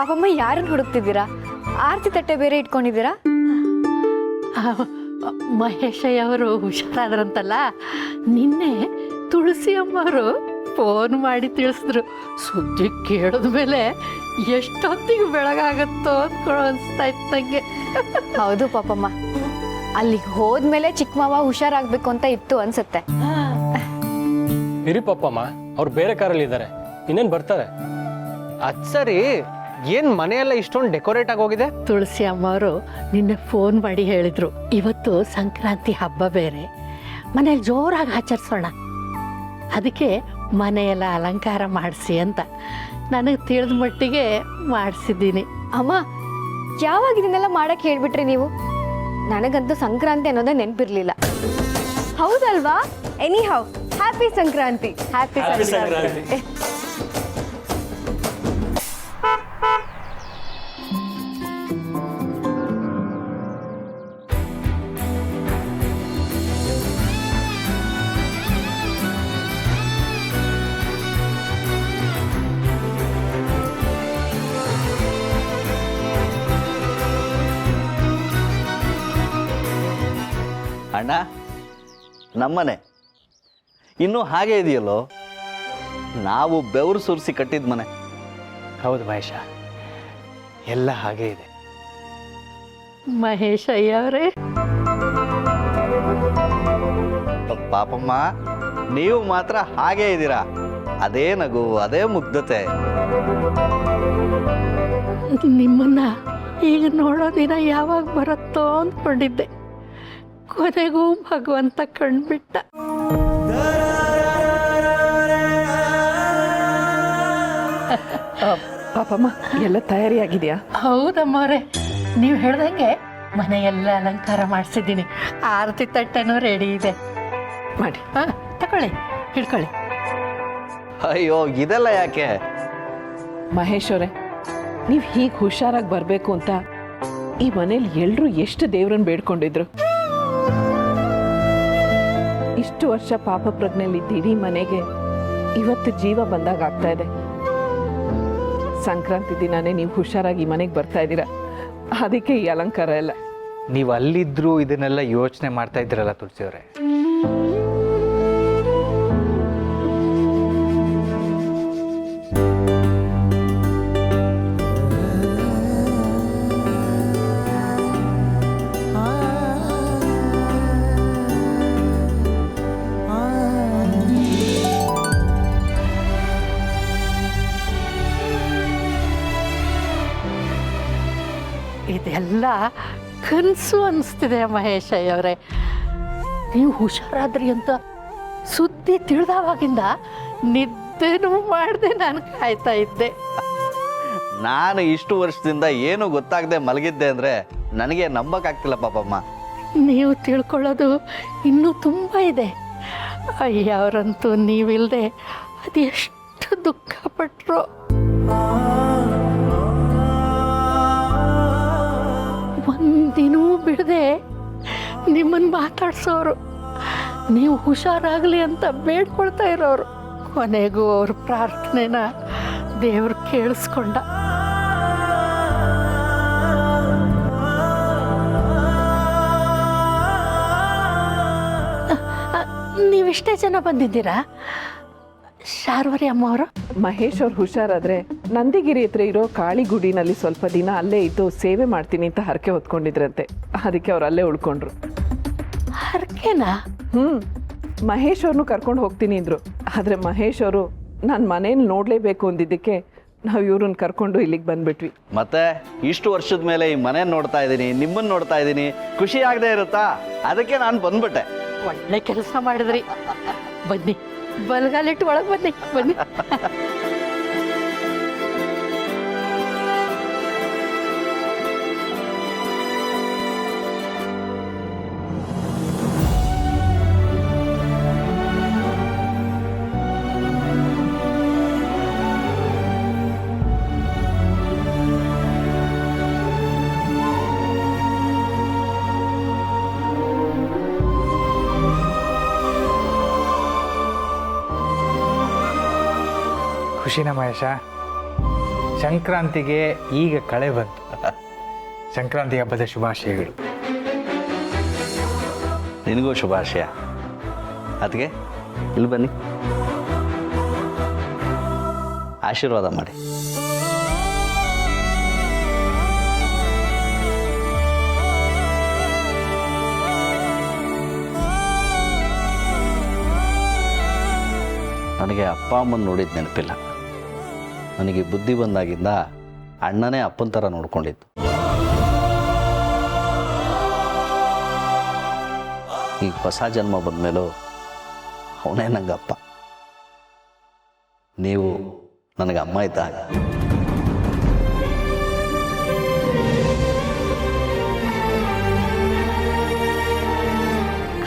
ಪಾಪಮ್ಮ ಯಾರನ್ನು ಹುಡುಕ್ತಿದ್ದೀರಾ? ಆರತಿ ತಟ್ಟೆ ಬೇರೆ ಇಟ್ಕೊಂಡಿದ್ದೀರಾ? ಮಹೇಶಯ್ಯ ಅವರು ಹುಷಾರಾದ್ರಂತಲ್ಲ, ನಿನ್ನೆ ತುಳಸಿ ಅಮ್ಮವರು ಫೋನ್ ಮಾಡಿ ತಿಳಿಸಿದ್ರು. ಸುದ್ದಿ ಕೇಳಿದ್ಮೇಲೆ ಎಷ್ಟೊತ್ತಿಗೆ ಬೆಳಗಾಗತ್ತೋ ಅನ್ಸ್ತಾ ಇತ್ತು ನನಗೆ. ಹೌದು ಪಾಪಮ್ಮ, ಅಲ್ಲಿಗೆ ಹೋದ್ಮೇಲೆ ಚಿಕ್ಕ ಮಾವ ಹುಷಾರಾಗಬೇಕು ಅಂತ ಇತ್ತು ಅನ್ಸುತ್ತೆ. ಇರಿ ಪಪ್ಪಮ್ಮ, ಅವ್ರು ಬೇರೆ ಕಾರಲ್ಲಿ ಇದ್ದಾರೆ, ಇನ್ನೇನು ಬರ್ತಾರೆ. ಅದು ಸರಿ, ಏನು ಮನೆಯೆಲ್ಲ ಇಷ್ಟೊಂದು ಡೆಕೋರೇಟ್ ಆಗಿ ಹೋಗಿದೆ? ತುಳಸಿ ಅಮ್ಮವರು ನಿನ್ನೆ ಫೋನ್ ಮಾಡಿ ಹೇಳಿದ್ರು, ಇವತ್ತು ಸಂಕ್ರಾಂತಿ ಹಬ್ಬ ಬೇರೆ, ಮನೇಲಿ ಜೋರಾಗಿ ಆಚರಿಸೋಣ, ಅದಕ್ಕೆ ಮನೆಯೆಲ್ಲ ಅಲಂಕಾರ ಮಾಡಿಸಿ ಅಂತ. ನನಗೆ ತಿಳಿದ ಮಟ್ಟಿಗೆ ಮಾಡಿಸಿದ್ದೀನಿ. ಅಮ್ಮ, ಯಾವಾಗ ಇದನ್ನೆಲ್ಲ ಮಾಡಕ್ಕೆ ಹೇಳ್ಬಿಟ್ರಿ ನೀವು? ನನಗಂತೂ ಸಂಕ್ರಾಂತಿ ಅನ್ನೋದೇ ನೆನಪಿರ್ಲಿಲ್ಲ. ಹೌದಲ್ವಾ? Any how, happy Sankranti. Happy Sankranti. ಅಣ್ಣ, ನಮ್ಮನೆ ಇನ್ನೂ ಹಾಗೆ ಇದೆಯಲ್ಲೋ? ನಾವು ಬೆವರು ಸುರಿಸಿ ಕಟ್ಟಿದ ಮನೆ. ಹೌದು ಮಹೇಶ, ಎಲ್ಲ ಹಾಗೆ ಇದೆ. ಮಹೇಶಯ್ಯ ಅವರೇ, ಪಾಪಮ್ಮ, ನೀವು ಮಾತ್ರ ಹಾಗೆ ಇದ್ದೀರಾ. ಅದೇ ನಗು, ಅದೇ ಮುಗ್ಧತೆ. ನಿಮ್ಮನ್ನ ಈಗ ನೋಡೋ ದಿನ ಯಾವಾಗ ಬರುತ್ತೋ ಅಂದ್ಕೊಂಡಿದ್ದೆ, ಕೊನೆಗೂ ಭಗವಂತ ಕಂಡ್ಬಿಟ್ಟ. ಪಾಪಮ್ಮ, ಎಲ್ಲ ತಯಾರಿಯಾಗಿದೆಯಾ? ಹೌದಮ್ಮವ್ರೆ, ನೀವು ಹೇಳ್ದಂಗೆ ಮನೆಯೆಲ್ಲ ಅಲಂಕಾರ ಮಾಡಿಸಿದ್ದೀನಿ. ಆರತಿ ತಟ್ಟೆನೂ ರೆಡಿ ಇದೆ. ಮಾಡಿ. ತಗೊಳ್ಳಿ, ಹಿಡ್ಕೊಳ್ಳಿ. ಅಯ್ಯೋ, ಇದೆಲ್ಲ ಯಾಕೆ? ಮಹೇಶ್ ಅವರೇ, ನೀವು ಹೀಗೆ ಹುಷಾರಾಗಿ ಬರಬೇಕು ಅಂತ ಈ ಮನೇಲಿ ಎಲ್ಲರೂ ಎಷ್ಟು ದೇವ್ರನ್ನ ಬೇಡ್ಕೊಂಡಿದ್ರು. ಇಷ್ಟು ವರ್ಷ ಪಾಪ ಪ್ರಜ್ಞೆಯಲ್ಲಿದ್ದ ಇಡೀ ಮನೆಗೆ ಇವತ್ತು ಜೀವ ಬಂದಾಗ ಆಗ್ತಾ ಇದೆ. ಸಂಕ್ರಾಂತಿ ದಿನಾನೇ ನೀವು ಹುಷಾರಾಗಿ ಮನೆಗೆ ಬರ್ತಾ ಇದ್ದೀರಾ, ಅದಕ್ಕೆ ಈ ಅಲಂಕಾರ ಎಲ್ಲ. ನೀವು ಅಲ್ಲಿದ್ದರೂ ಇದನ್ನೆಲ್ಲ ಯೋಚನೆ ಮಾಡ್ತಾ ಇದ್ದೀರಲ್ಲ ತುಳಸಿಯವರೇ. ಇದೆಲ್ಲ ಕನಸು ಅನಿಸ್ತಿದೆ ಮಹೇಶಯ್ಯ ಅವರೇ. ನೀವು ಹುಷಾರಾದ್ರಿ ಅಂತ ಸುದ್ದಿ ತಿಳಿದವಾಗಿಂದ ನಿದ್ದೆನೂ ಮಾಡದೆ ನಾನು ಕಾಯ್ತಾ ಇದ್ದೆ. ನಾನು ಇಷ್ಟು ವರ್ಷದಿಂದ ಏನು ಗೊತ್ತಾಗದೆ ಮಲಗಿದ್ದೆ ಅಂದರೆ ನನಗೆ ನಂಬಕ್ಕಾಗ್ತಿಲ್ಲ ಪಾಪಮ್ಮ. ನೀವು ತಿಳ್ಕೊಳ್ಳೋದು ಇನ್ನೂ ತುಂಬ ಇದೆ. ಅಯ್ಯ, ಅವರಂತೂ ನೀವಿಲ್ಲದೆ ಅದೆಷ್ಟು ದುಃಖಪಟ್ಟರು. ಒಂದಿನೂ ಬಿಡದೆ ನಿಮ್ಮನ್ನು ಮಾತಾಡ್ಸೋರು, ನೀವು ಹುಷಾರಾಗಲಿ ಅಂತ ಬೇಡ್ಕೊಳ್ತಾ ಇರೋರು. ಕೊನೆಗೂ ಅವ್ರ ಪ್ರಾರ್ಥನೆನ ದೇವ್ರು ಕೇಳಿಸ್ಕೊಂಡ. ನೀವಿಷ್ಟೇ ಜನ ಬಂದಿದ್ದೀರಾ? ಶಾರ್ವರಿ ಅಮ್ಮವರು. ಮಹೇಶ್ ಅವ್ರು ಹುಷಾರಾದ್ರೆ ನಂದಿಗಿರಿ ಹತ್ರ ಇರೋ ಕಾಳಿ ಗುಡಿನಲ್ಲಿ ಸ್ವಲ್ಪ ದಿನ ಅಲ್ಲೇ ಇದ್ದು ಸೇವೆ ಮಾಡ್ತೀನಿ ಅಂತ ಹರಕೆ ಹೊತ್ಕೊಂಡಿದ್ರಂತೆ. ಅದಕ್ಕೆ ಅವ್ರು ಅಲ್ಲೇ ಉಳ್ಕೊಂಡ್ರು. ಹರಕೆನಾ? ಮಹೇಶ್ ಅವ್ರನ್ನೂ ಕರ್ಕೊಂಡು ಹೋಗ್ತೀನಿ ಅಂದರು. ಆದರೆ ಮಹೇಶ್ ಅವರು ನಾನು ಮನೇಲಿ ನೋಡಲೇಬೇಕು ಅಂದಿದ್ದಕ್ಕೆ ನಾವು ಇವ್ರನ್ನ ಕರ್ಕೊಂಡು ಇಲ್ಲಿಗೆ ಬಂದ್ಬಿಟ್ವಿ. ಮತ್ತೆ ಇಷ್ಟು ವರ್ಷದ ಮೇಲೆ ಈ ಮನೆ ನೋಡ್ತಾ ಇದ್ದೀನಿ, ನಿಮ್ಮನ್ನು ನೋಡ್ತಾ ಇದ್ದೀನಿ, ಖುಷಿ ಆಗದೆ ಇರುತ್ತಾ? ಅದಕ್ಕೆ ನಾನು ಬಂದ್ಬಿಟ್ಟೆ. ಒಳ್ಳೆ ಕೆಲಸ ಮಾಡಿದ್ರಿ. ಬನ್ನಿ, ಬಲಗಾಲಿಟ್ಟು ಒಳಗೆ ಬನ್ನಿ. ಬನ್ನಿ. ಖುಷಿನ ಮಹೇಶ? ಸಂಕ್ರಾಂತಿಗೆ ಈಗ ಕಳೆ ಬಂತು. ಸಂಕ್ರಾಂತಿ ಹಬ್ಬದ ಶುಭಾಶಯಗಳು. ನಿನಗೂ ಶುಭಾಶಯ. ಅದಕ್ಕೆ ಇಲ್ಲಿ ಬನ್ನಿ, ಆಶೀರ್ವಾದ ಮಾಡಿ. ನನಗೆ ಅಪ್ಪ ಅಮ್ಮನ ನೋಡಿದ ನೆನಪಿಲ್ಲ. ನನಗೆ ಬುದ್ಧಿ ಬಂದಾಗಿಂದ ಅಣ್ಣನೇ ಅಪ್ಪನ ಥರ ನೋಡ್ಕೊಂಡಿದ್ದು. ಈಗ ಹೊಸ ಜನ್ಮ ಬಂದಮೇಲೂ ಅವನೇ ನಂಗಪ್ಪ. ನೀವು ನನಗೆ ಅಮ್ಮ ಇದ್ದಾಗ.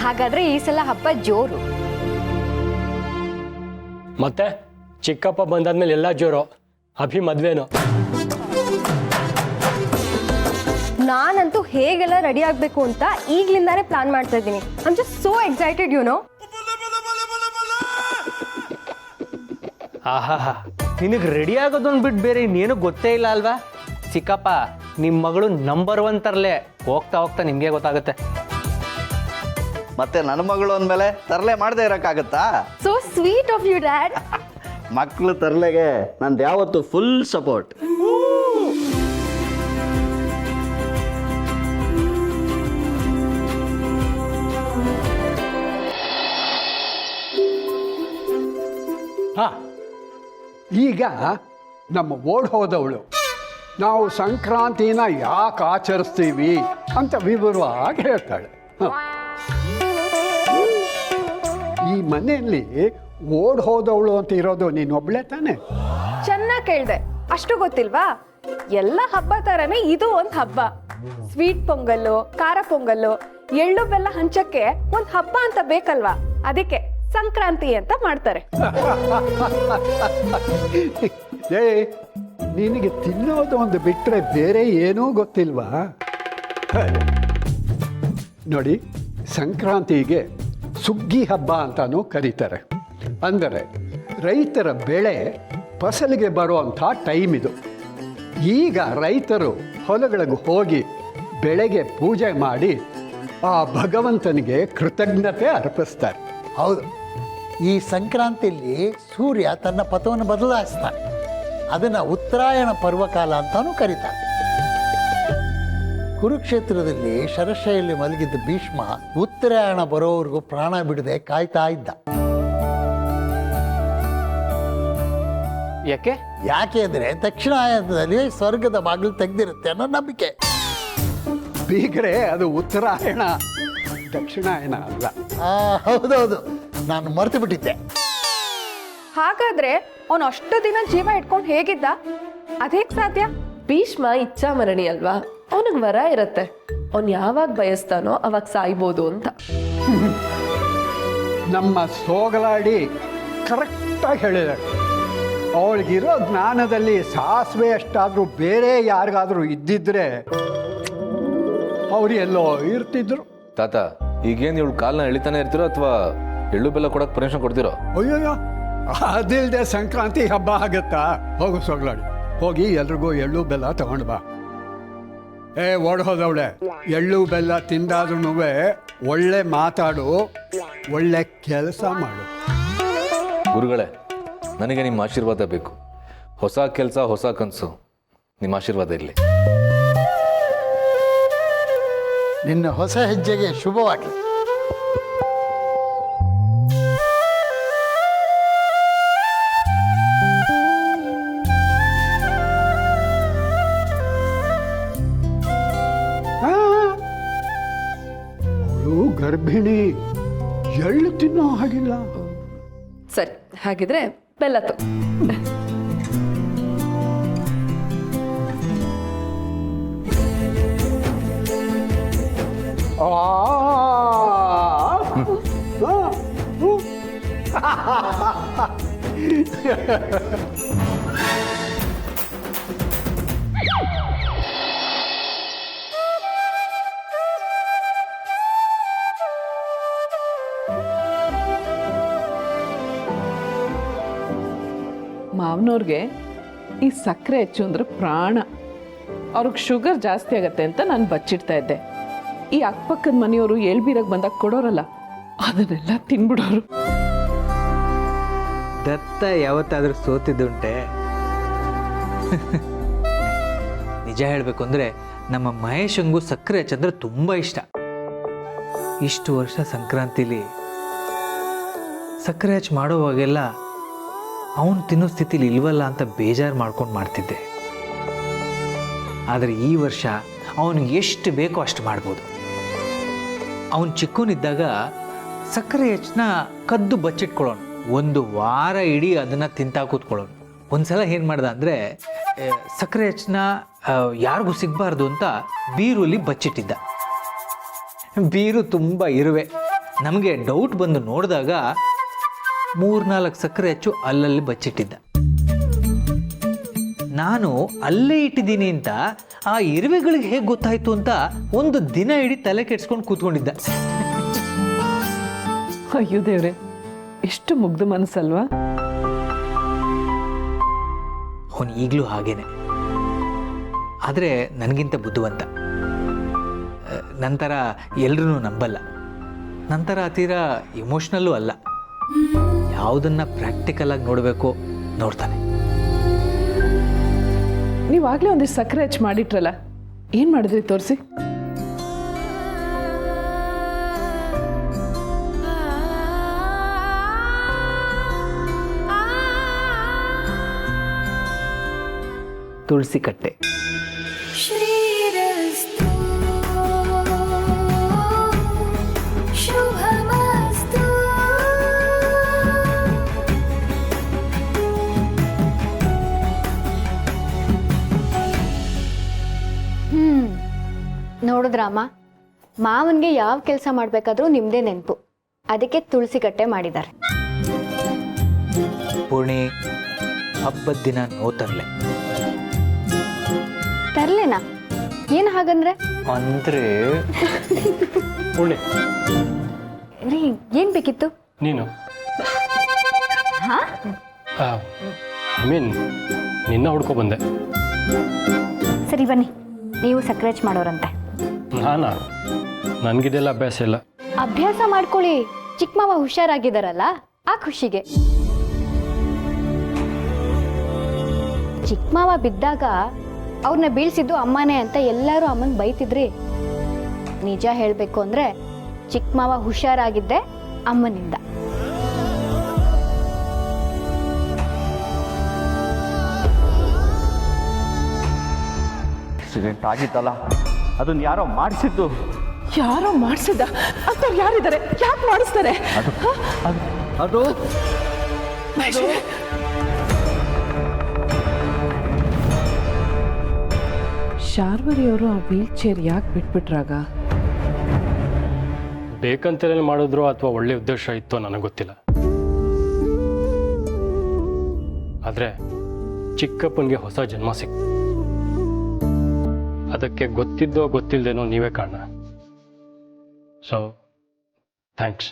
ಹಾಗಾದ್ರೆ ಈ ಸಲ ಹಬ್ಬ ಜೋರು. ಮತ್ತೆ ಚಿಕ್ಕಪ್ಪ ಬಂದಾದ್ಮೇಲೆ ಎಲ್ಲ ಜೋರು. ಅಭಿ ಮದ್ವೆನೋ. ನಾನಂತೂ ಹೇಗೆಲ್ಲ ರೆಡಿ ಆಗಬೇಕು ಅಂತ ಈಗಲಿಂದಾನೇ ಪ್ಲಾನ್ ಮಾಡ್ತಾ ಇದ್ದೀನಿ. I am just so excited you know. ಆಹಾ, ನಿನಗೆ ರೆಡಿ ಆಗೋದೊಂದು ಬಿಟ್ಟು ಬೇರೆ ಇನ್ನೇನು ಗೊತ್ತೇ ಇಲ್ಲ ಅಲ್ವಾ? ಚಿಕ್ಕಪ್ಪ, ನಿಮ್ಮ ಮಗಳು ನಂಬರ್ 1 ತರಲೆ. ಹೋಗ್ತಾ ಹೋಗ್ತಾ ನಿಮಗೆ ಗೊತ್ತಾಗುತ್ತೆ. ಮತ್ತೆ ನನ್ನ ಮಗಳು ಅಂದಮೇಲೆ ತರಲೆ ಮಾಡದೆ ಇರೋಕ್ಕಾಗತ್ತಾ? So sweet of you dad. ಮಕ್ಕಳು ತರಲೆಗೆ ನಂದು ಯಾವತ್ತು ಫುಲ್ ಸಪೋರ್ಟ್. ಈಗ ನಮ್ಮ ಓಡ್ ಹೋದವಳು ನಾವು ಸಂಕ್ರಾಂತಿನ ಯಾಕೆ ಆಚರಿಸ್ತೀವಿ ಅಂತ ವಿವರವಾಗಿ ಹೇಳ್ತಾಳೆ. ಈ ಮನೆಯಲ್ಲಿ ಓಡ್ ಹೋದವಳು ಅಂತ ಇರೋದು ನೀನೊಬ್ಳೆ ತಾನೆ? ಚೆನ್ನಾಗಿ ಕೇಳಿದೆ. ಅಷ್ಟು ಗೊತ್ತಿಲ್ವಾ? ಎಲ್ಲ ಹಬ್ಬ ತರನೇ ಇದು ಒಂದು ಹಬ್ಬ. ಸ್ವೀಟ್ ಪೊಂಗಲ್ಲು, ಖಾರ ಪೊಂಗಲ್ಲು, ಎಳ್ಳು ಬೆಲ್ಲ ಹಂಚಕ್ಕೆ ಒಂದು ಹಬ್ಬ ಅಂತ ಬೇಕಲ್ವಾ? ಅದಕ್ಕೆ ಸಂಕ್ರಾಂತಿ ಅಂತ ಮಾಡ್ತಾರೆ. ಏ, ನಿನಗೆ ತಿನ್ನೋದು ಒಂದು ಬಿಟ್ಟರೆ ಬೇರೆ ಏನೂ ಗೊತ್ತಿಲ್ವಾ? ನೋಡಿ, ಸಂಕ್ರಾಂತಿಗೆ ಸುಗ್ಗಿ ಹಬ್ಬ ಅಂತಾನೂ ಕರೀತಾರೆ. ಅಂದರೆ ರೈತರ ಬೆಳೆ ಫಸಲಿಗೆ ಬರುವಂಥ ಟೈಮ್ ಇದು. ಈಗ ರೈತರು ಹೊಲಗಳಿಗೆ ಹೋಗಿ ಬೆಳೆಗೆ ಪೂಜೆ ಮಾಡಿ ಆ ಭಗವಂತನಿಗೆ ಕೃತಜ್ಞತೆ ಅರ್ಪಿಸ್ತಾರೆ. ಹೌದು, ಈ ಸಂಕ್ರಾಂತಿಯಲ್ಲಿ ಸೂರ್ಯ ತನ್ನ ಪಥವನ್ನು ಬದಲಾಯಿಸ್ತಾನೆ. ಅದನ್ನು ಉತ್ತರಾಯಣ ಪರ್ವಕಾಲ ಅಂತಾನೂ ಕರೀತಾರೆ. ಕುರುಕ್ಷೇತ್ರದಲ್ಲಿ ಶರಶೈಯಲ್ಲಿ ಮಲಗಿದ್ದ ಭೀಷ್ಮ ಉತ್ತರಾಯಣ ಬರೋವರೆಗೂ ಪ್ರಾಣ ಬಿಡದೆ ಕಾಯ್ತಾ ಇದ್ದ. ಯಾಕೆ ಅಂದರೆ ದಕ್ಷಿಣಾಯನದಲ್ಲಿ ಸ್ವರ್ಗದ ಬಾಗಿಲು ತೆಗೆದಿರುತ್ತೆ ಅನ್ನೋ ನಂಬಿಕೆ. ಬೀಗ್ರೆ, ಅದು ಉತ್ತರಾಯಣ, ದಕ್ಷಿಣಾಯನ ಅಲ್ಲ. ಹೌದೌದು, ನಾನು ಮರೆತು ಬಿಟ್ಟಿದ್ದೆ. ಹಾಗಾದ್ರೆ ಅವನು ಅಷ್ಟು ದಿನ ಜೀವ ಇಟ್ಕೊಂಡು ಹೇಗಿದ್ದ? ಅದೇಗ್ ಸಾಧ್ಯ? ಭೀಷ್ಮ ಇಚ್ಛಾಮರಣಿ ಅಲ್ವಾ, ಅವನಿಗೆ ವರ ಇರತ್ತೆ. ಅವನು ಯಾವಾಗ ಬಯಸ್ತಾನೋ ಅವಾಗ ಸಾಯ್ಬೋದು ಅಂತ. ನಮ್ಮ ಸೋಗಲಾಡಿ ಕರೆಕ್ಟಾಗಿ ಹೇಳಿದಾಳೆ. ಅವಳಿಗಿರೋ ಜ್ಞಾನದಲ್ಲಿ ಸಾಸಿವೆ ಅಷ್ಟಾದರೂ ಬೇರೆ ಯಾರಿಗಾದ್ರೂ ಇದ್ದಿದ್ರೆ ಅವ್ರು ಎಲ್ಲೋ ಇರ್ತಿದ್ರು. ತಾತ, ಈಗೇನು ಇವಳು ಕಾಲನ್ನ ಎಳಿತಾನೆ ಇರ್ತಿರೋ ಅಥವಾ ಎಳ್ಳು ಬೆಲ್ಲ ಕೊಡಕ್ಕೆ ಪರ್ಮಿಷನ್ ಕೊಡ್ತಿರೋ? ಅಯ್ಯೋಯ್ಯೋ, ಅದಿಲ್ಲದೆ ಸಂಕ್ರಾಂತಿ ಹಬ್ಬ ಆಗತ್ತಾ? ಹೋಗು ಸೋಗಲಾಡಿ, ಹೋಗಿ ಎಲ್ರಿಗೂ ಎಳ್ಳು ಬೆಲ್ಲ ತಗೊಂಡು ಬಾ. ಓಡ್ ಹೋದವಳೆ, ಎಳ್ಳು ಬೆಲ್ಲ ತಿಂದಾದ್ರೂ ಒಳ್ಳೆ ಮಾತಾಡು, ಒಳ್ಳೆ ಕೆಲಸ ಮಾಡು. ಗುರುಗಳೇ, ನನಗೆ ನಿಮ್ಮ ಆಶೀರ್ವಾದ ಬೇಕು. ಹೊಸ ಕೆಲಸ, ಹೊಸ ಕನಸು. ನಿಮ್ಮ ಆಶೀರ್ವಾದ ಇರಲಿ. ನಿನ್ನ ಹೊಸ ಹೆಜ್ಜೆಗೆ ಶುಭವಾಗಲಿ. ಅವಳು ಗರ್ಭಿಣಿ, ಎಳ್ಳು ತಿನ್ನೋ ಹಾಗಿಲ್ಲ. ಸರಿ, ಹಾಗಿದ್ರೆ ಬೆಲ್ಲತ್ತು. ಮಾವನವ್ರಿಗೆ ಈ ಸಕ್ಕರೆ ಹೆಚ್ಚು ಅಂದ್ರೆ ಪ್ರಾಣ. ಅವ್ರಿಗೆ ಶುಗರ್ ಜಾಸ್ತಿ ಆಗತ್ತೆ ಅಂತ ನಾನು ಬಚ್ಚಿಡ್ತಾ ಇದ್ದೆ. ಈ ಅಕ್ಕಪಕ್ಕದ ಮನೆಯವರು ಎಳ್ಬೀರಾಗ ಬಂದಾಗ ಕೊಡೋರಲ್ಲ, ಅದನ್ನೆಲ್ಲ ತಿನ್ಬಿಡೋರು. ದತ್ತ ಯಾವತ್ತಾದ್ರೂ ಸೋತಿದ್ದುಂಟೆ? ನಿಜ ಹೇಳಬೇಕು ಅಂದರೆ ನಮ್ಮ ಮಹೇಶಂಗೂ ಸಕ್ಕರೆ ಹಚ್ಚಂದ್ರೆ ತುಂಬ ಇಷ್ಟ. ಇಷ್ಟು ವರ್ಷ ಸಂಕ್ರಾಂತಿಲಿ ಸಕ್ಕರೆ ಹಚ್ಚಿ ಮಾಡೋವಾಗೆಲ್ಲ ಅವನು ತಿನ್ನೋ ಸ್ಥಿತಿಲಿ ಇಲ್ವಲ್ಲ ಅಂತ ಬೇಜಾರು ಮಾಡ್ಕೊಂಡು ಮಾಡ್ತಿದ್ದೆ. ಆದರೆ ಈ ವರ್ಷ ಅವನಿಗೆ ಎಷ್ಟು ಬೇಕೋ ಅಷ್ಟು ಮಾಡ್ಬೋದು. ಅವನು ಚಿಕ್ಕವನಿದ್ದಾಗ ಸಕ್ಕರೆ ಹೆಚ್ಚನ್ನ ಕದ್ದು ಬಚ್ಚಿಟ್ಕೊಳ್ಳೋನು, ಒಂದು ವಾರ ಇಡೀ ಅದನ್ನು ತಿಂತಾ ಕೂತ್ಕೊಳ್ಳೋನು. ಒಂದ್ಸಲ ಏನು ಮಾಡ್ದ ಅಂದರೆ ಸಕ್ಕರೆ ಹೆಚ್ಚನ್ನ ಯಾರಿಗೂ ಸಿಗಬಾರ್ದು ಅಂತ ಬೀರುಲಿ ಬಚ್ಚಿಟ್ಟಿದ್ದ. ಬೀರು ತುಂಬ ಇರುವೆ. ನಮಗೆ ಡೌಟ್ ಬಂದು ನೋಡಿದಾಗ 3-4 ಸಕ್ಕರೆ ಹೆಚ್ಚು ಅಲ್ಲಲ್ಲಿ ಬಚ್ಚಿಟ್ಟಿದ್ದ. ನಾನು ಅಲ್ಲೇ ಇಟ್ಟಿದ್ದೀನಿ ಅಂತ ಆ ಇರುವೆಗಳಿಗೆ ಹೇಗೆ ಗೊತ್ತಾಯ್ತು ಅಂತ ಒಂದು ದಿನ ಇಡೀ ತಲೆ ಕೆಡ್ಸ್ಕೊಂಡು ಕೂತ್ಕೊಂಡಿದ್ದ. ಅಯ್ಯೋ ದೇವ್ರೆ, ಎಷ್ಟು ಮುಗ್ಧ ಮನಸ್ಸಲ್ವಾ. ಅವನು ಈಗಲೂ ಹಾಗೇನೆ, ಆದರೆ ನನಗಿಂತ ಬುದ್ಧಿವಂತ. ನಂತರ ಎಲ್ರೂ ನಂಬಲ್ಲ, ನಂತರ ತೀರಾ ಇಮೋಷ್ನಲ್ಲೂ ಅಲ್ಲ. ಯಾವುದನ್ನು ಪ್ರಾಕ್ಟಿಕಲ್ ಆಗಿ ನೋಡಬೇಕು ನೋಡ್ತಾನೆ. ನೀವಾಗಲೇ ಒಂದಿಷ್ಟು ಸಕ್ಕರೆ ಹೆಚ್ಚು ಮಾಡಿಟ್ರಲ್ಲ, ಏನು ಮಾಡಿದ್ರಿ ತೋರಿಸಿ. ತುಳಸಿ ಕಟ್ಟೆ. ನೋಡಿದ್ರಮ್ಮ, ಮಾವನ್ಗೆ ಯಾವ ಕೆಲಸ ಮಾಡ್ಬೇಕಾದ್ರೂ ನಿಮ್ದೇ ನೆನಪು, ಅದಕ್ಕೆ ತುಳಸಿ ಕಟ್ಟೆ ಮಾಡಿದ್ದಾರೆ. ಪೂರ್ಣಿ, ಹಬ್ಬದ ದಿನ ನೋ ತರ್ಲೇನಾ? ಏನು ಹಾಗಂದ್ರೆ? ಅಂದ್ರೆ ಪುಣ್ಯ ರೀ, ಏನ್ ಬೇಕಿತ್ತು? ನೀನು ಹಾ, ಐ ಮೀನ್ ನಿನ್ನ ಹುಡ್ಕೊ ಬಂದೆ. ಸರಿ ಬನ್ನಿ, ನೀವು ಸಕ್ಕರೆ ಹೆಚ್ಚು ಮಾಡೋರಂತೆ. ನನಗಿದೆಲ್ಲ ಅಭ್ಯಾಸ ಇಲ್ಲ. ಅಭ್ಯಾಸ ಮಾಡ್ಕೊಳ್ಳಿ, ಚಿಕ್ಕ ಮಾವ ಹುಷಾರಾಗಿದ್ದಾರಲ್ಲ ಆ ಖುಷಿಗೆ. ಚಿಕ್ಕ ಮಾವ ಬಿದ್ದಾಗ ಅವ್ರನ್ನ ಬೀಳ್ಸಿದ್ದು ಅಮ್ಮನೇ ಅಂತ ಎಲ್ಲರೂ ಅಮ್ಮನ್ ಬೈತಿದ್ರಿ. ನಿಜ ಹೇಳ್ಬೇಕು ಅಂದ್ರೆ ಚಿಕ್ಕ ಮಾವ ಹುಷಾರಾಗಿದ್ದೆ ಅಮ್ಮನಿಂದ. ಆಕ್ಸಿಡೆಂಟ್ ಆಗಿತ್ತಲ್ಲ, ಅದನ್ನ ಯಾರೋ ಮಾಡಿಸಿದ್ದು. ಯಾರೋ ಮಾಡಿಸಿದ ಅಂಥವ್ರು ಯಾರಿದ್ದಾರೆ? ಯಾಕೆ ಮಾಡಿಸ್ತಾರೆ? ಅದು ಶಾರ್ವರಿಯವರು ಆ ವೀಲ್ ಚೇರ್ ಯಾಕೆ ಬಿಟ್ಬಿಟ್ರಾಗ? ಬೇಕಂತಲೇ ಮಾಡಿದ್ರು ಅಥವಾ ಒಳ್ಳೆ ಉದ್ದೇಶ ಇತ್ತೋ ನನಗೆ ಗೊತ್ತಿಲ್ಲ. ಆದರೆ ಚಿಕ್ಕಪ್ಪನಿಗೆ ಹೊಸ ಜನ್ಮ ಸಿಕ್ತು. ಅದಕ್ಕೆ ಗೊತ್ತಿದ್ದೋ ಗೊತ್ತಿಲ್ಲದೇನೋ ನೀವೇ ಕಾರಣ. So thanks.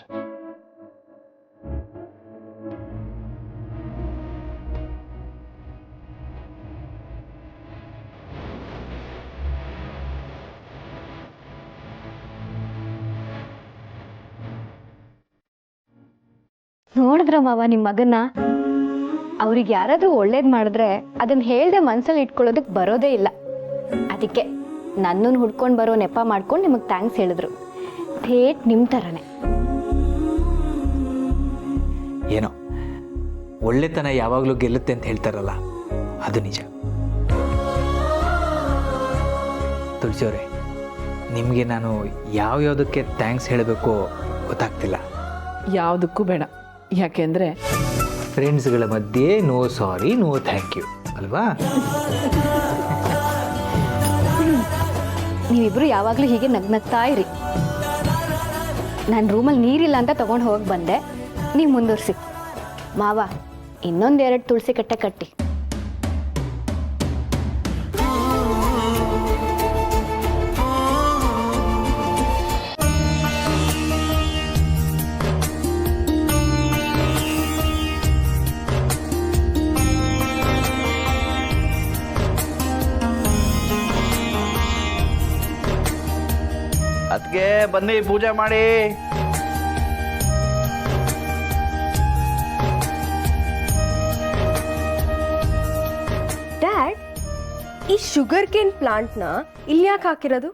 ನೋಡಿದ್ರ ಮಾವ ನಿಮ್ಮ ಮಗನ್ನ? ಅವ್ರಿಗೆ ಯಾರಾದ್ರೂ ಒಳ್ಳೇದ್ ಮಾಡಿದ್ರೆ ಅದನ್ನ ಹೇಳ್ದೆ ಮನ್ಸಲ್ಲಿ ಇಟ್ಕೊಳ್ಳೋದಕ್ ಬರೋದೇ ಇಲ್ಲ. ಅದಕ್ಕೆ ನನ್ನನ್ನು ಹುಡ್ಕೊಂಡು ಬರೋ ನೆಪ ಮಾಡ್ಕೊಂಡು ನಿಮಗೆ ಥ್ಯಾಂಕ್ಸ್ ಹೇಳಿದ್ರು. ಥೇಟ್ ನಿಮ್ಮ ಥರನೇ. ಏನೋ ಒಳ್ಳೆತನ ಯಾವಾಗಲೂ ಗೆಲ್ಲುತ್ತೆ ಅಂತ ಹೇಳ್ತಾರಲ್ಲ, ಅದು ನಿಜ. ತುಳಸಿಯವರೇ, ನಿಮಗೆ ನಾನು ಯಾವ್ಯಾವುದಕ್ಕೆ ಥ್ಯಾಂಕ್ಸ್ ಹೇಳಬೇಕು ಗೊತ್ತಾಗ್ತಿಲ್ಲ. ಯಾವುದಕ್ಕೂ ಬೇಡ, ಯಾಕೆಂದ್ರೆ ಫ್ರೆಂಡ್ಸ್ಗಳ ಮಧ್ಯೆ no sorry no thank you ಅಲ್ವಾ? ನೀವಿಬ್ರು ಯಾವಾಗಲೂ ಹೀಗೆ ನಗ್ನಗ್ತಾ ಇರಿ. ನಾನು ರೂಮಲ್ಲಿ ನೀರಿಲ್ಲ ಅಂತ ತಗೊಂಡು ಹೋಗಿ ಬಂದೆ, ನೀವು ಮುಂದುವರಿಸಿ. ಮಾವ, ಇನ್ನೊಂದೆರಡು ತುಳಸಿ ಕಟ್ಟೆ ಕಟ್ಟಿ. ಬನ್ನಿ ಪೂಜೆ ಮಾಡಿ. ಡ್ಯಾಡ್, ಈ ಶುಗರ್ ಕೇನ್ ಪ್ಲಾಂಟ್ನ ಇಲ್ಲಿ ಯಾಕೆ ಹಾಕಿರೋದು?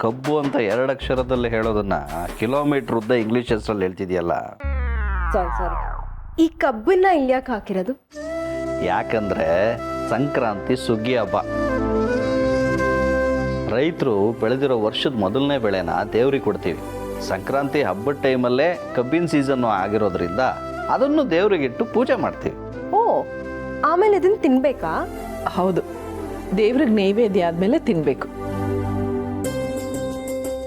ಕಬ್ಬು ಅಂತ 2 ಅಕ್ಷರದಲ್ಲಿ ಹೇಳೋದನ್ನ ಕಿಲೋಮೀಟರ್ ಉದ್ದ ಇಂಗ್ಲಿಷ್ ಹೆಸರಲ್ಲಿ ಹೇಳ್ತಿದ್ಯಲ್ಲ. ಸಾರಿ, ಈ ಕಬ್ಬನ್ನ ಇಲ್ಲಿ ಯಾಕೆ ಹಾಕಿರೋದು? ಯಾಕಂದ್ರೆ ಸಂಕ್ರಾಂತಿ ಸುಗ್ಗಿ ಹಬ್ಬ. ರೈತರು ಬೆಳೆದಿರೋ ವರ್ಷದ ಮೊದಲನೇ ಬೆಳೆನ ದೇವ್ರಿಗೆ ಕೊಡ್ತೀವಿ. ಸಂಕ್ರಾಂತಿ ಹಬ್ಬದ ಟೈಮಲ್ಲೇ ಕಬ್ಬಿನ ಸೀಸನ್ನು ಆಗಿರೋದ್ರಿಂದ ಅದನ್ನು ದೇವ್ರಿಗಿಟ್ಟು ಪೂಜೆ ಮಾಡ್ತೀವಿ. ಓ, ಆಮೇಲೆ ಇದನ್ನ ತಿನ್ಬೇಕಾ? ಹೌದು, ದೇವ್ರಿಗೆ ನೈವೇದ್ಯ ಆದಮೇಲೆ ತಿನ್ನಬೇಕು.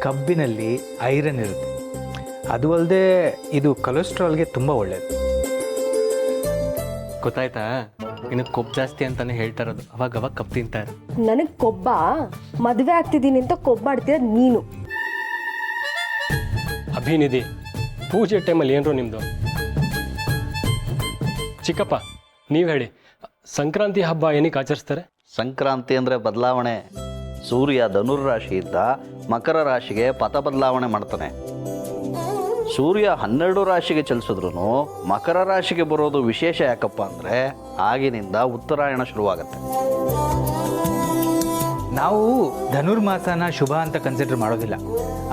ಕಬ್ಬಿನಲ್ಲಿ ಐರನ್ ಇರುತ್ತೆ. ಅದು ಅಲ್ಲದೆ ಇದು ಕೊಲೆಸ್ಟ್ರಾಲ್ಗೆ ತುಂಬ ಒಳ್ಳೆಯದು. ಗೊತ್ತಾಯ್ತಾ? ಇನ್ನು ಕೊಬ್ಬು ಜಾಸ್ತಿ ಅಂತಾನೆ ಹೇಳ್ತಾ ಇರೋದು. ಅವಾಗ ಕಬ್ಬು ತಿಂತಾರೆ. ನನಗೆ ಕೊಬ್ಬ? ಮದುವೆ ಆಗ್ತಿದ್ದೀನಿ ಅಂತ ಕೊಬ್ಬಾಡ್ತಿರೋದು ನೀನು. ಅಭಿನಿಧಿ, ಪೂಜೆ ಟೈಮಲ್ಲಿ ಏನ್ರೋ ನಿಮ್ಮದು? ಚಿಕ್ಕಪ್ಪ, ನೀವು ಹೇಳಿ, ಸಂಕ್ರಾಂತಿ ಹಬ್ಬ ಏನಕ್ಕೆ ಆಚರಿಸ್ತಾರೆ? ಸಂಕ್ರಾಂತಿ ಅಂದರೆ ಬದಲಾವಣೆ. ಸೂರ್ಯ ಧನುರ್ರಾಶಿಯಿಂದ ಮಕರ ರಾಶಿಗೆ ಪಥ ಬದಲಾವಣೆ ಮಾಡ್ತಾನೆ. ಸೂರ್ಯ 12 ರಾಶಿಗೆ ಚಲಿಸಿದ್ರು ಮಕರ ರಾಶಿಗೆ ಬರೋದು ವಿಶೇಷ. ಯಾಕಪ್ಪ ಅಂದರೆ ಆಗಿನಿಂದ ಉತ್ತರಾಯಣ ಶುರುವಾಗತ್ತೆ. ನಾವು ಧನುರ್ಮಾಸನ ಶುಭ ಅಂತ ಕನ್ಸಿಡರ್ ಮಾಡೋದಿಲ್ಲ,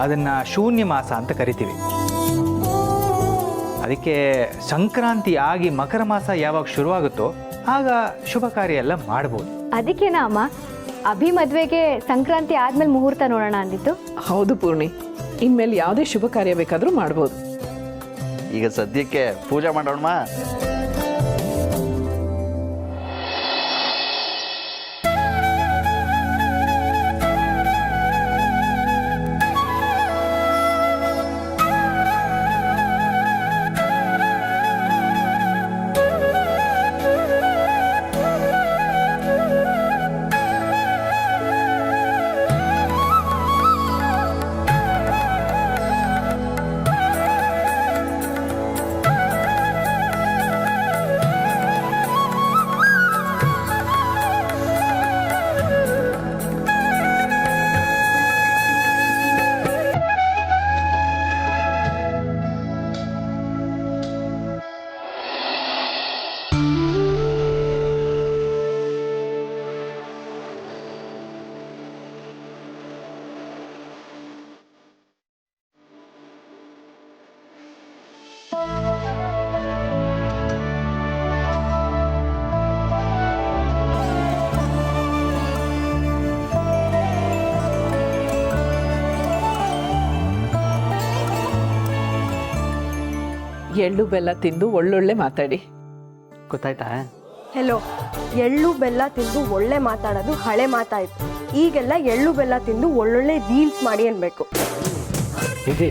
ಅದನ್ನು ಶೂನ್ಯ ಮಾಸ ಅಂತ ಕರಿತೀವಿ. ಅದಕ್ಕೆ ಸಂಕ್ರಾಂತಿ ಆಗಿ ಮಕರ ಮಾಸ ಯಾವಾಗ ಶುರುವಾಗುತ್ತೋ ಆಗ ಶುಭ ಕಾರ್ಯ ಎಲ್ಲ ಮಾಡ್ಬೋದು. ಅದಕ್ಕೇನಾ ಅಮ್ಮ ಅಭಿ ಮದ್ವೆಗೆ ಸಂಕ್ರಾಂತಿ ಆದ್ಮೇಲೆ ಮುಹೂರ್ತ ನೋಡೋಣ ಅಂದಿತ್ತು? ಹೌದು ಪೂರ್ಣಿ, ಇನ್ಮೇಲೆ ಯಾವುದೇ ಶುಭ ಕಾರ್ಯ ಬೇಕಾದರೂ ಮಾಡ್ಬೋದು. ಈಗ ಸದ್ಯಕ್ಕೆ ಪೂಜೆ ಮಾಡೋಣ. ಎಳ್ಳು ಬೆಲ್ಲ ತಿಂದು ಒಳ್ಳೊಳ್ಳೆ ಮಾತಾಡಿ. ಗೊತ್ತಾಯ್ತಾ? ಹೆಲೋ, ಎಳ್ಳು ಬೆಲ್ಲ ತಿಂದು ಒಳ್ಳೆ ಮಾತಾಡೋದು ಹಳೆ ಮಾತಾಯ್ತು. ಈಗೆಲ್ಲ ಎಳ್ಳು ಬೆಲ್ಲ ತಿಂದು ಒಳ್ಳೊಳ್ಳೆ ರೀಲ್ಸ್ ಮಾಡಿ ಅನ್ಬೇಕು. ಇದೇ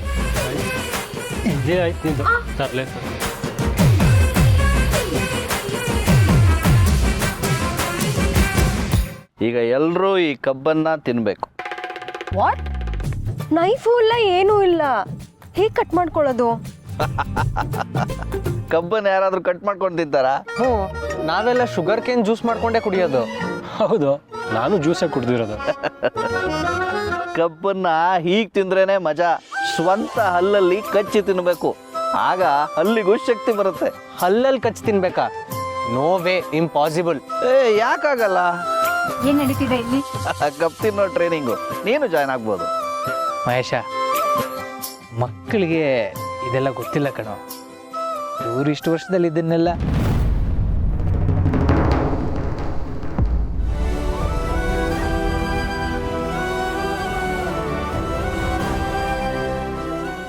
ಆಯ್ತು ನಿಂದು. ತರ್ಲೆ ಸರ್. ಈಗ ಎಲ್ಲರೂ ಈ ಕಬ್ಬನ್ನ ತಿನ್ನಬೇಕು. ವಾಟ್? ನೈಫು ಇಲ್ಲ, ಏನೂ ಇಲ್ಲ. ಹೇಗೆ ಕಟ್ ಮಾಡ್ಕೊಳ್ಳೋದು? ಕಬ್ಬನ್ನ ಯಾರಾದ್ರೂ ಕಟ್ ಮಾಡ್ಕೊಂಡು ತಿಂತಾರಾ? ನಾವೆಲ್ಲ ಶುಗರ್ ಕೇನ್ ಜ್ಯೂಸ್ ಮಾಡ್ಕೊಂಡೇ ಕುಡಿಯೋದು. ಹೌದು, ನಾನು ಜ್ಯೂಸೇ ಕುಡ್ದಿರೋದು. ಕಬ್ಬನ್ನ ಹೀಗೆ ತಿಂದ್ರೇನೆ ಮಜಾ. ಸ್ವಂತ ಹಲ್ಲಲ್ಲಿ ಕಚ್ಚಿ ತಿನ್ಬೇಕು, ಆಗ ಹಲ್ಲಿಗೂ ಶಕ್ತಿ ಬರುತ್ತೆ. ಹಲ್ಲಲ್ಲಿ ಕಚ್ಚಿ ತಿನ್ಬೇಕಾ? No way, impossible. ಯಾಕಾಗಲ್ಲ? ಏನ್ ನಡೀತಿದೆ ಇಲ್ಲಿ? ಕಬ್ಬು ತಿನ್ನೋ ಟ್ರೈನಿಂಗು. ನೀನು ಜಾಯ್ನ್ ಆಗ್ಬೋದು. ಮಹೇಶ, ಮಕ್ಕಳಿಗೆ ಇದೆಲ್ಲ ಗೊತ್ತಿಲ್ಲ ಕಣೋ. ಇವರು ಇಷ್ಟು ವರ್ಷದಲ್ಲಿ ಇದನ್ನೆಲ್ಲ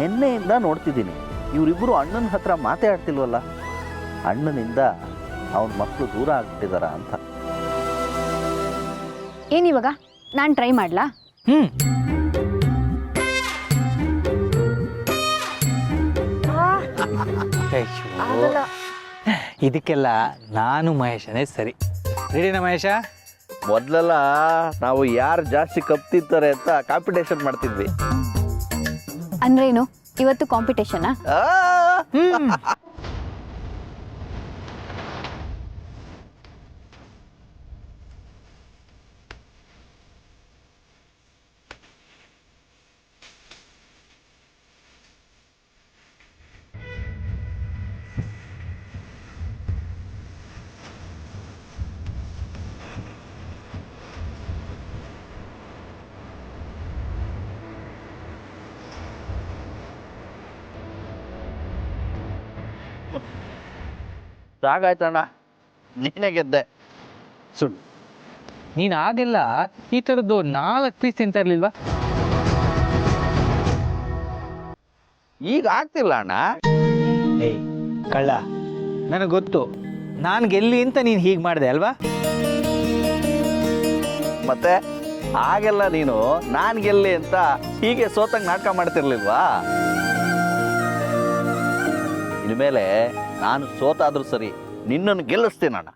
ನಿನ್ನೆಯಿಂದ ನೋಡ್ತಿದ್ದೀನಿ. ಇವರಿಬ್ಬರು ಅಣ್ಣನ ಹತ್ರ ಮಾತೇ ಆಡ್ತಿಲ್ವಲ್ಲ. ಅಣ್ಣನಿಂದ ಅವನ ಮಕ್ಕಳು ದೂರ ಆಗ್ಬಿಟ್ಟಿದಾರ ಅಂತ. ಏನಿವಾಗ ನಾನು ಟ್ರೈ ಮಾಡ್ಲಾ? ಇದಕ್ಕೆಲ್ಲ ನಾನು ಮಹೇಶನೇ ಸರಿ. ರೆಡಿನಾ ಮಹೇಶ? ಮೊದಲೆಲ್ಲ ನಾವು ಯಾರು ಜಾಸ್ತಿ ಕಪ್ ತಿಂತಾರೆ ಅಂತ ಕಾಂಪಿಟೇಷನ್ ಮಾಡ್ತಿದ್ವಿ. ಅಂದ್ರೇನು ಇವತ್ತು ಕಾಂಪಿಟೇಷನಾ? ಸಾಕಾಯ್ತಣ್ಣ, ನೀನೇ ಗೆದ್ದೆ. ಸುಳ್ಳು. ನೀನು ಆಗೆಲ್ಲ ಈ ಥರದ್ದು 4 ಪೀಸ್ ತಿಂತಾ ಇರ್ಲಿಲ್ವಾ? ಈಗ ಆಗ್ತಿಲ್ಲ ಅಣ್ಣ. ಏಯ್ ಕಳ್ಳ, ನನಗೆ ಗೊತ್ತು ನಾನು ಗೆಲ್ಲಿ ಅಂತ ನೀನು ಹೀಗೆ ಮಾಡಿದೆ ಅಲ್ವಾ? ಮತ್ತೆ ಆಗೆಲ್ಲ ನೀನು ನಾನು ಗೆಲ್ಲಿ ಅಂತ ಹೀಗೆ ಸೋತಂಗೆ ನಾಟಕ ಮಾಡ್ತಿರ್ಲಿಲ್ವಾ? ಇನ್ಮೇಲೆ ನಾನು ಸೋತಾದ್ರೂ ಸರಿ, ನಿನ್ನನ್ನು ಗೆಲ್ಲಿಸ್ತೀನಣ್ಣ.